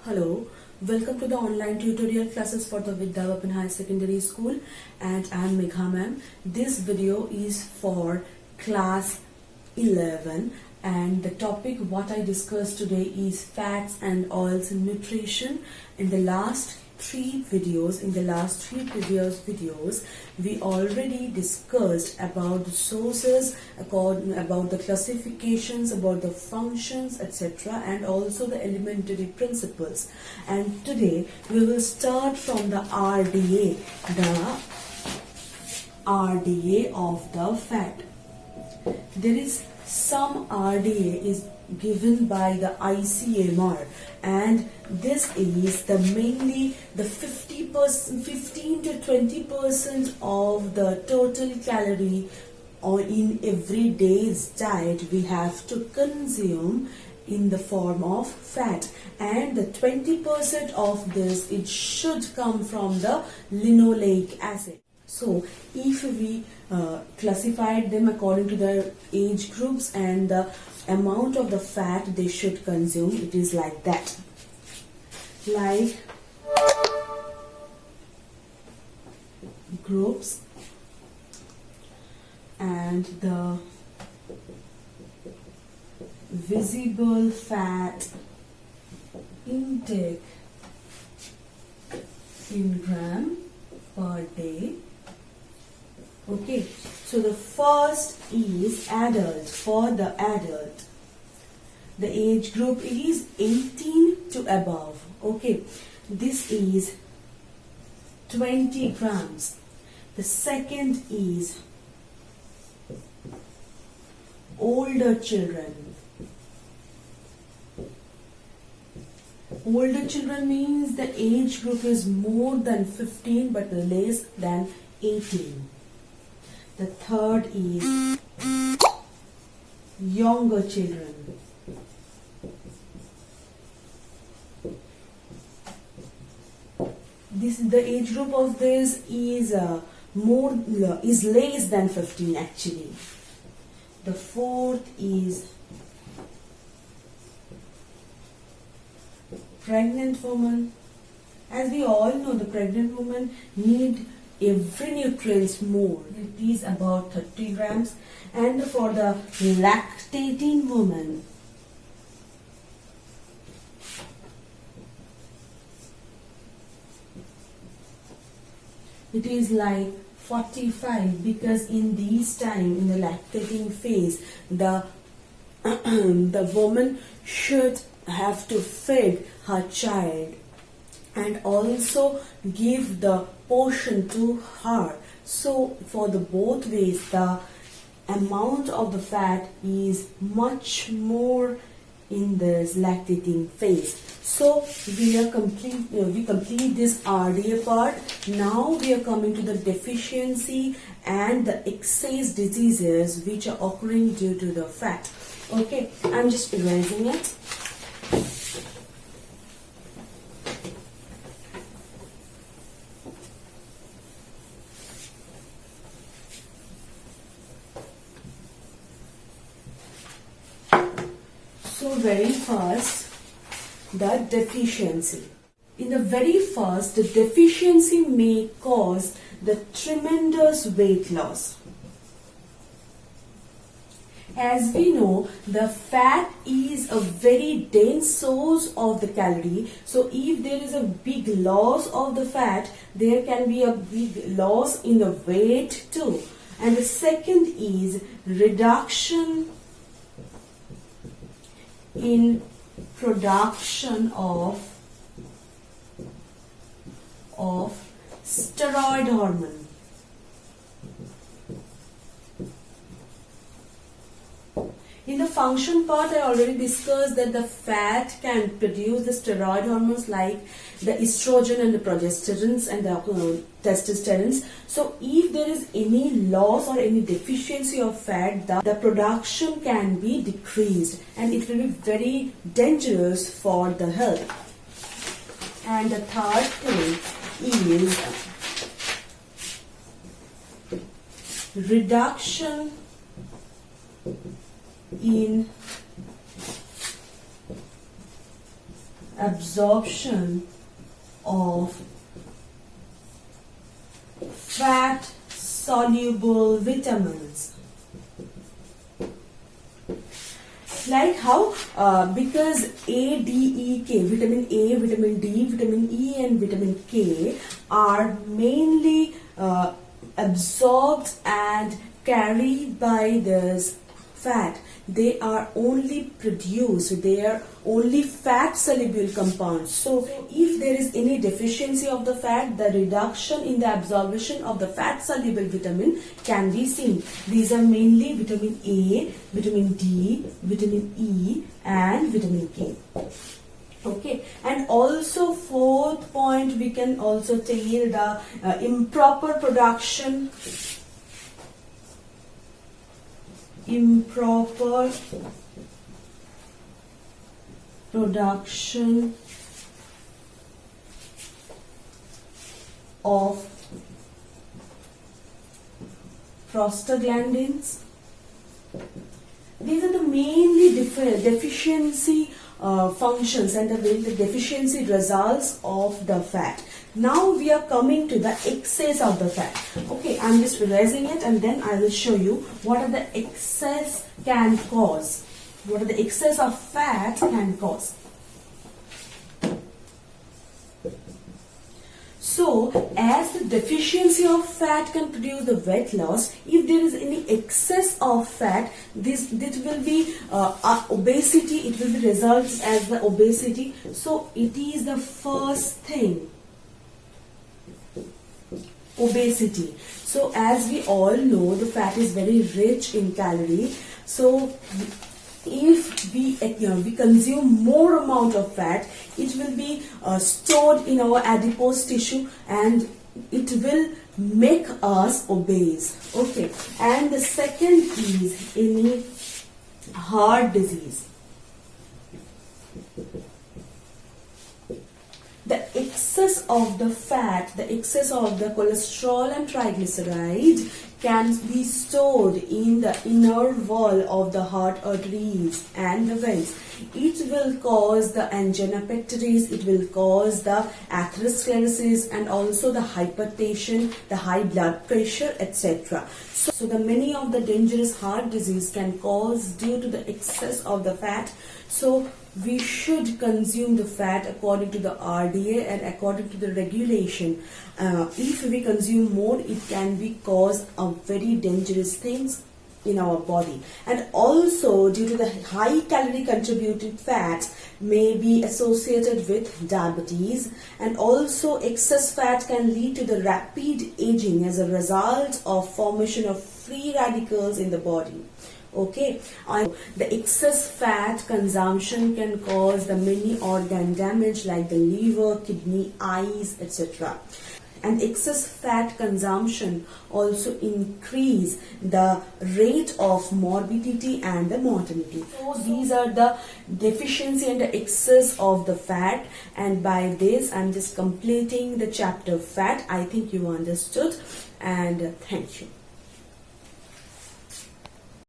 Hello, welcome to the online tutorial classes for the Vidya Open High Secondary School, and I am Megha ma'am. This video is for class 11 and the topic what I discussed today is fats and oils and nutrition. In the last three previous videos, we already discussed about the sources, about the classifications, about the functions, etc., and also the elementary principles. And today we will start from the RDA, of the fat. There is some RDA is given by the ICMR, and this is the mainly the 15 to 20% of the total calorie or in every day's diet we have to consume in the form of fat, and the 20% of this it should come from the linoleic acid. So if we classified them according to their age groups and the amount of the fat they should consume, it is like that. Like groups and the visible fat intake in gram per day. Okay, so the first is adult. For the adult, the age group is 18 to above. Okay, this is 20 grams. The second is older children. Older children means the age group is more than 15 but less than 18. The third is younger children. The age group of this is less than 15 actually. The fourth is pregnant woman. As we all know, the pregnant woman need every nutrients more. It is about 30 grams. And for the lactating woman, it is like 45, because in these time, in the lactating phase, the woman should have to feed her child and also give the portion to her. So for the both ways, the amount of the fat is much more in this lactating phase. So we complete this RDA part. Now we are coming to the deficiency and the excess diseases which are occurring due to the fat. Okay, I'm just erasing it. So very first, the deficiency. In the very first, the deficiency may cause the tremendous weight loss. As we know, the fat is a very dense source of the calorie. So if there is a big loss of the fat, there can be a big loss in the weight too. And the second is reduction in production of steroid hormone. In the function part, I already discussed that the fat can produce the steroid hormones like the estrogen and the progesterones and the testosterone. So if there is any loss or any deficiency of fat, the production can be decreased and it will be very dangerous for the health. And the third thing is reduction in absorption of fat soluble vitamins. Like how because A, D, E, K, vitamin A, vitamin D, vitamin E and vitamin K are mainly absorbed and carried by this fat. They are only produced, they are only fat soluble compounds. So if there is any deficiency of the fat, the reduction in the absorption of the fat soluble vitamin can be seen. These are mainly vitamin A, vitamin D, vitamin E and vitamin K. Okay, and also fourth point, we can also tell the improper production of prostaglandins. These are the mainly deficiency functions and the deficiency results of the fat. Now we are coming to the excess of the fat. Okay, I'm just erasing it and then I will show you what are the excess can cause. What are the excess of fat can cause. So, as the deficiency of fat can produce the weight loss, if there is any excess of fat, this will be obesity. It will be results as the obesity. So, it is the first thing. Obesity. So, as we all know, the fat is very rich in calories. So, if we consume more amount of fat, it will be stored in our adipose tissue and it will make us obese. Okay, and the second is any heart disease. The excess of the fat, the excess of the cholesterol and triglyceride can be stored in the inner wall of the heart arteries and the veins. It will cause the angina pectoris, it will cause the atherosclerosis and also the hypertension, the high blood pressure, etc. So the many of the dangerous heart disease can cause due to the excess of the fat. So we should consume the fat according to the RDA and according to the regulation. If we consume more, it can be cause of very dangerous things in our body. And also due to the high calorie contributed fat may be associated with diabetes, and also excess fat can lead to the rapid aging as a result of formation of free radicals in the body. Okay, the excess fat consumption can cause the many organ damage like the liver, kidney, eyes, etc. And excess fat consumption also increase the rate of morbidity and the mortality. So these are the deficiency and the excess of the fat, and by this I'm just completing the chapter fat. I think you understood, and thank you.